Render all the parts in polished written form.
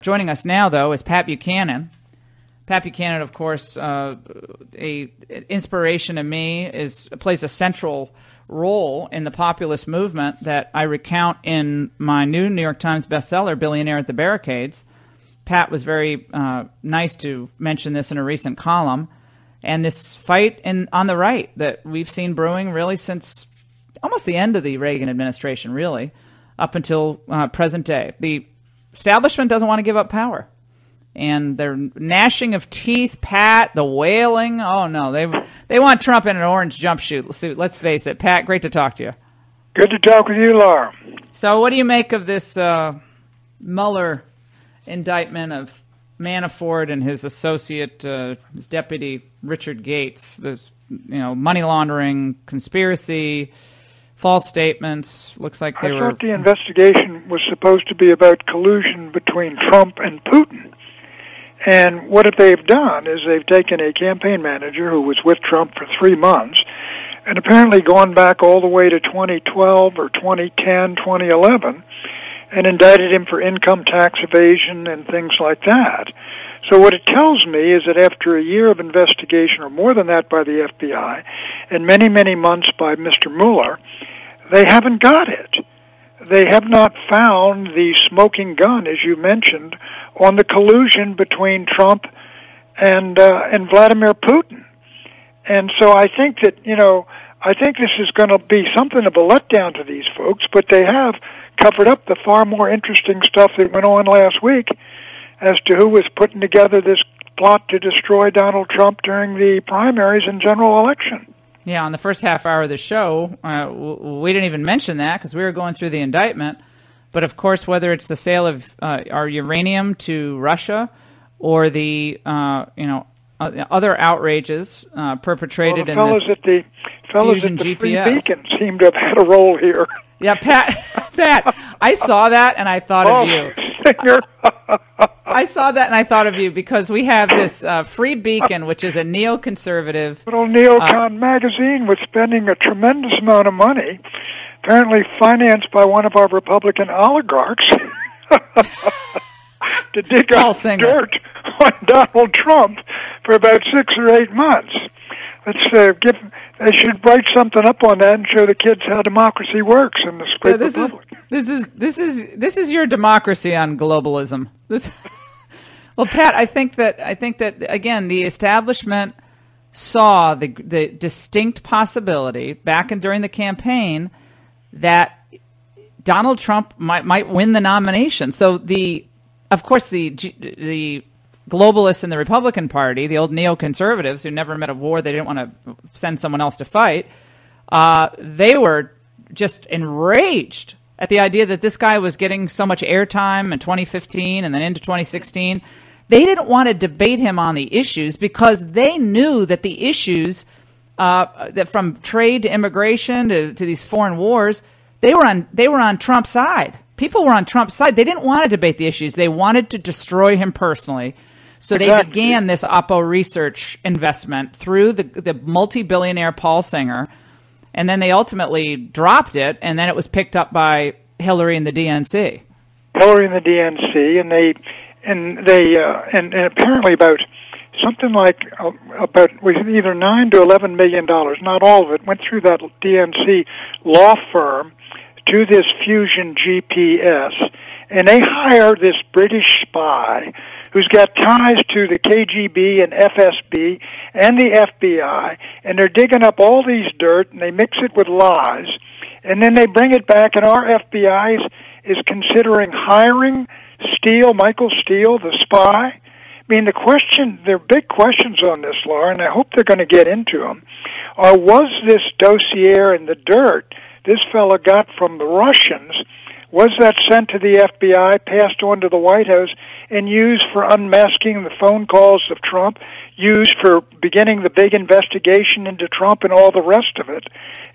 Joining us now, though, is Pat Buchanan. Pat Buchanan, of course, an inspiration to me, plays a central role in the populist movement that I recount in my new New York Times bestseller, Billionaire at the Barricades. Pat was very nice to mention this in a recent column. And this fight on the right that we've seen brewing really since almost the end of the Reagan administration, really, up until present day. The establishment doesn't want to give up power. And they're gnashing of teeth, Pat, the wailing. Oh, no, they want Trump in an orange jumpsuit. Let's face it. Pat, great to talk to you. Good to talk with you, Laura. So what do you make of this Mueller indictment of Manafort and his associate, his deputy, Richard Gates? There's, money laundering, conspiracy, false statements. Looks like they were... I thought the investigation was supposed to be about collusion between Trump and Putin. And what they've done is they've taken a campaign manager who was with Trump for 3 months and apparently gone back all the way to 2012 or 2010, 2011, and indicted him for income tax evasion and things like that. So what it tells me is that after a year of investigation, or more than that by the FBI, and many, many months by Mr. Mueller, they haven't got it. They have not found the smoking gun, as you mentioned, on the collusion between Trump and Vladimir Putin. And so I think that, I think this is going to be something of a letdown to these folks, but they have covered up the far more interesting stuff that went on last week as to who was putting together this plot to destroy Donald Trump during the primaries and general election. Yeah, on the first half hour of the show, we didn't even mention that because we were going through the indictment. But, of course, whether it's the sale of our uranium to Russia or the, other outrages perpetrated in this the fellows at the Free Beacon seem to have had a role here. Yeah, Pat, I saw that and I thought of you. Singer. I saw that and I thought of you because we have this Free Beacon, which is a neoconservative... Little neocon magazine was spending a tremendous amount of money, apparently financed by one of our Republican oligarchs, to dig up dirt on Donald Trump for about 6 or 8 months. They should write something up on that and show the kids how democracy works in this great republic. This is your democracy on globalism. Well, Pat, I think that again the establishment saw the distinct possibility back and during the campaign that Donald Trump might win the nomination. So of course the globalists in the Republican Party, the old neoconservatives who never met a war, they didn't want to send someone else to fight, they were just enraged at the idea that this guy was getting so much airtime in 2015 and then into 2016. They didn't want to debate him on the issues because they knew that the issues, that from trade to immigration to these foreign wars, they were on Trump's side. People were on Trump's side. They didn't want to debate the issues. They wanted to destroy him personally. So they began this Oppo research investment through the multi-billionaire Paul Singer, and then they ultimately dropped it, and then it was picked up by Hillary and the DNC. Hillary and the DNC, and apparently about something like was either $9 to $11 million. Not all of it went through that DNC law firm to this Fusion GPS, and they hire this British spy who's got ties to the KGB and FSB and the FBI, and they're digging up all these dirt, and they mix it with lies, and then they bring it back, and our FBI is considering hiring Michael Steele, the spy. I mean, there are big questions on this, Laura, and I hope they're going to get into them. Or was this dossier in the dirt this fellow got from the Russians, was that sent to the FBI, passed on to the White House, and used for unmasking the phone calls of Trump, used for beginning the big investigation into Trump and all the rest of it?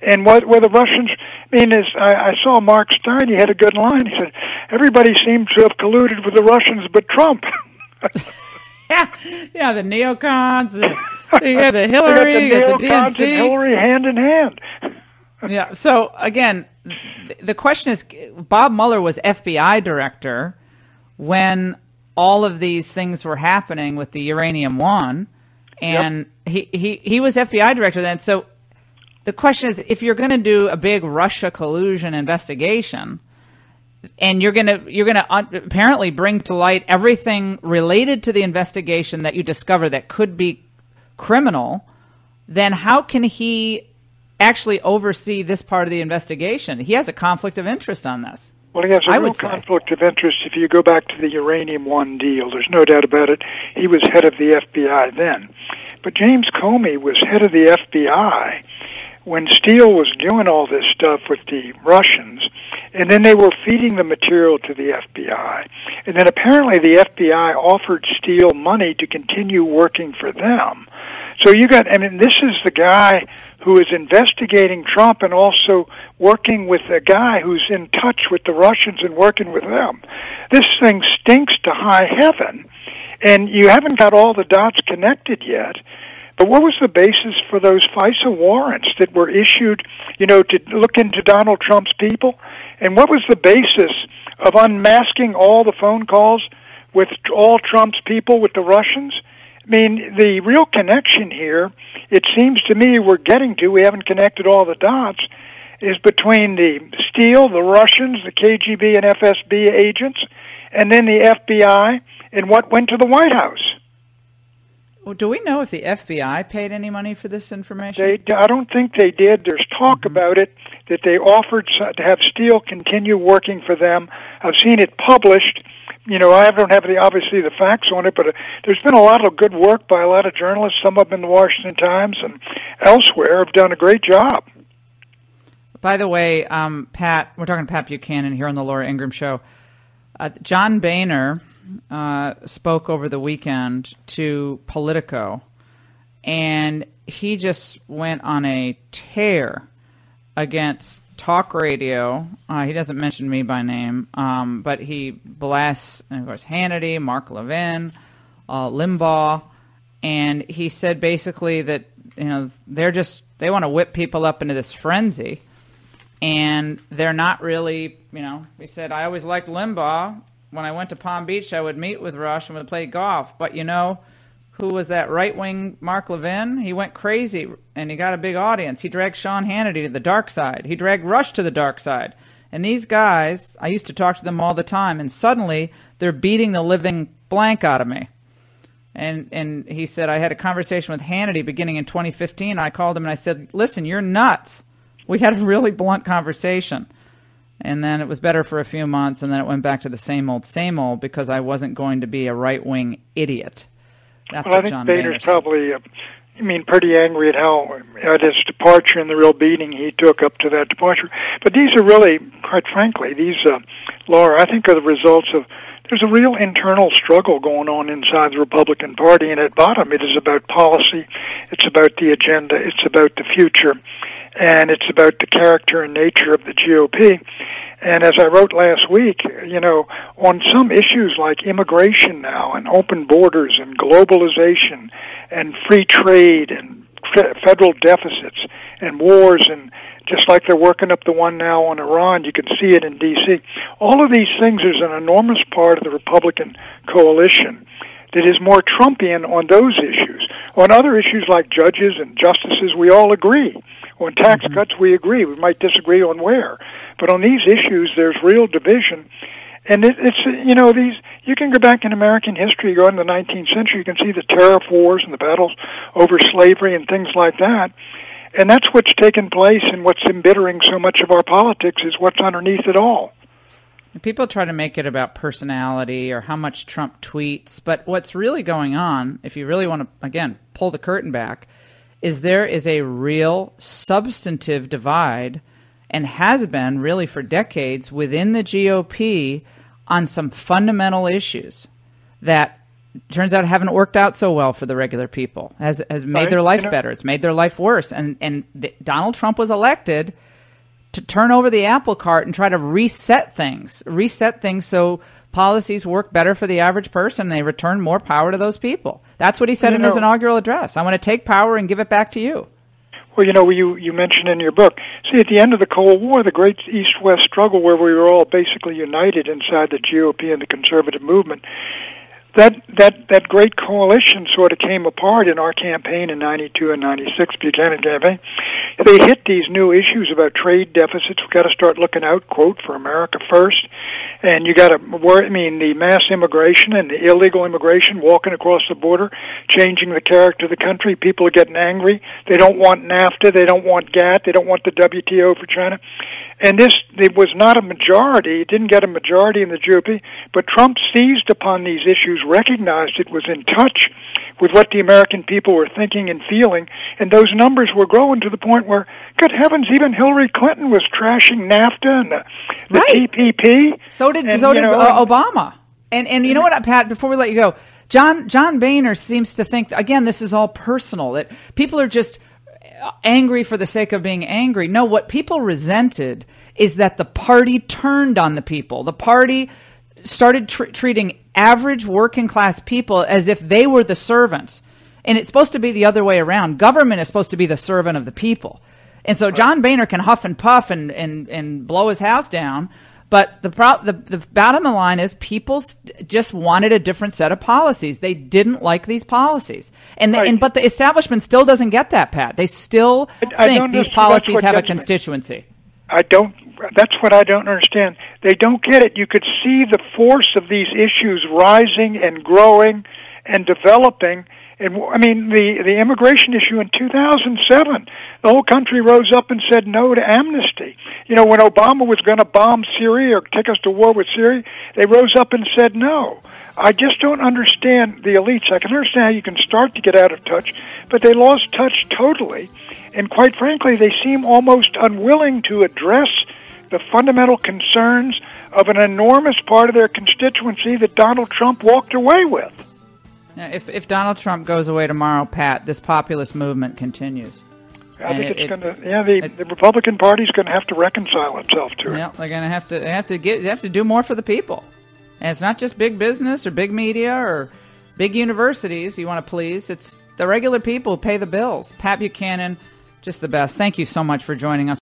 And were the Russians, I saw Mark Stein, he had a good line. He said, everybody seems to have colluded with the Russians but Trump. Yeah, the neocons, the Hillary, the DNC. And Hillary hand in hand. Yeah. So again, the question is, Bob Mueller was FBI director when all of these things were happening with the uranium one, and he was FBI director then. So the question is, if you're going to do a big Russia collusion investigation, and you're going to apparently bring to light everything related to the investigation that you discover that could be criminal, then how can he actually oversee this part of the investigation? He has a conflict of interest on this. Well, he has a real conflict of interest if you go back to the Uranium One deal. There's no doubt about it. He was head of the FBI then. But James Comey was head of the FBI when Steele was doing all this stuff with the Russians, and then they were feeding the material to the FBI. And then apparently the FBI offered Steele money to continue working for them. So this is the guy who is investigating Trump and also working with a guy who's in touch with the Russians and working with them. This thing stinks to high heaven, and you haven't got all the dots connected yet. But what was the basis for those FISA warrants that were issued, to look into Donald Trump's people? And what was the basis of unmasking all the phone calls with all Trump's people with the Russians? I mean, the real connection here, it seems to me we haven't connected all the dots, is between the Steele, the Russians, the KGB and FSB agents, and then the FBI, and what went to the White House. Well, do we know if the FBI paid any money for this information? I don't think they did. There's talk about it, that they offered to have Steele continue working for them. I've seen it published. I don't have obviously the facts on it, but there's been a lot of good work by a lot of journalists. Some of them in the Washington Times and elsewhere have done a great job. By the way, Pat, we're talking to Pat Buchanan here on the Laura Ingraham Show. John Boehner spoke over the weekend to Politico, and he just went on a tear against talk radio. He doesn't mention me by name, but he blasts, of course, Hannity, Mark Levin, Limbaugh, and he said basically that they want to whip people up into this frenzy, and they're not really, he said, I always liked Limbaugh. When I went to Palm Beach, I would meet with Rush and would play golf. But who was that right-wing Mark Levin? He went crazy, and he got a big audience. He dragged Sean Hannity to the dark side. He dragged Rush to the dark side. And these guys, I used to talk to them all the time, and suddenly they're beating the living blank out of me. And he said, I had a conversation with Hannity beginning in 2015. I called him and I said, listen, you're nuts. We had a really blunt conversation. And then it was better for a few months, and then it went back to the same old, because I wasn't going to be a right-wing idiot. That's what John Boehner said. Probably, pretty angry at his departure and the real beating he took up to that departure. But these are really, quite frankly, Laura, I think are the results of, there's a real internal struggle going on inside the Republican Party, and at bottom it is about policy, it's about the agenda, it's about the future, and it's about the character and nature of the GOP. And as I wrote last week, on some issues like immigration now and open borders and globalization and free trade and federal deficits and wars, and just like they're working up the one now on Iran, you can see it in D.C. All of these things, there's an enormous part of the Republican coalition that is more Trumpian on those issues. On other issues like judges and justices, we all agree. On tax cuts, we agree. We might disagree on where. But on these issues, there's real division. And you can go back in American history, go into the 19th century, you can see the tariff wars and the battles over slavery and things like that. And that's what's taken place, and what's embittering so much of our politics is what's underneath it all. People try to make it about personality or how much Trump tweets, but what's really going on, if you really want to, again, pull the curtain back, is there is a real substantive divide, and has been really for decades, within the GOP on some fundamental issues that turns out haven't worked out so well for the regular people, has made their life better. It's made their life worse. And Donald Trump was elected to turn over the apple cart and try to reset things so policies work better for the average person and they return more power to those people. That's what he said in his inaugural address. I want to take power and give it back to you. Well, you mentioned in your book, at the end of the Cold War, the great East-West struggle where we were all basically united inside the GOP and the conservative movement, that great coalition sort of came apart in our campaign in '92 and '96, Buchanan campaign. They hit these new issues about trade deficits. We've got to start looking out, quote, for America first. And you got to worry, the mass immigration and the illegal immigration walking across the border, changing the character of the country. People are getting angry. They don't want NAFTA. They don't want GATT. They don't want the WTO for China. And it was not a majority. It didn't get a majority in the GOP, but Trump seized upon these issues, recognized it was in touch with what the American people were thinking and feeling, and those numbers were growing to the point where, good heavens, even Hillary Clinton was trashing NAFTA and the TPP. So did Obama. And you know what, Pat, before we let you go, John Boehner seems to think, again, this is all personal, that people are just angry for the sake of being angry. No, what people resented is that the party turned on the people. The party started treating average working class people as if they were the servants. And it's supposed to be the other way around. Government is supposed to be the servant of the people. And so John Boehner can huff and puff and blow his house down. But the bottom line is people just wanted a different set of policies. They didn't like these policies. But the establishment still doesn't get that, Pat. They still think these policies have a constituency. That's what I don't understand. They don't get it. You could see the force of these issues rising and growing and developing. And the immigration issue in 2007, the whole country rose up and said no to amnesty. When Obama was going to bomb Syria or take us to war with Syria, they rose up and said no. I just don't understand the elites. I can understand how you can start to get out of touch, but they lost touch totally. And quite frankly, they seem almost unwilling to address the fundamental concerns of an enormous part of their constituency that Donald Trump walked away with. If Donald Trump goes away tomorrow, Pat, this populist movement continues. I think it's going to. Yeah, the Republican Party's going to have to reconcile itself to it. Yeah, they're going to have to do more for the people, and it's not just big business or big media or big universities you want to please. It's the regular people who pay the bills. Pat Buchanan, just the best. Thank you so much for joining us.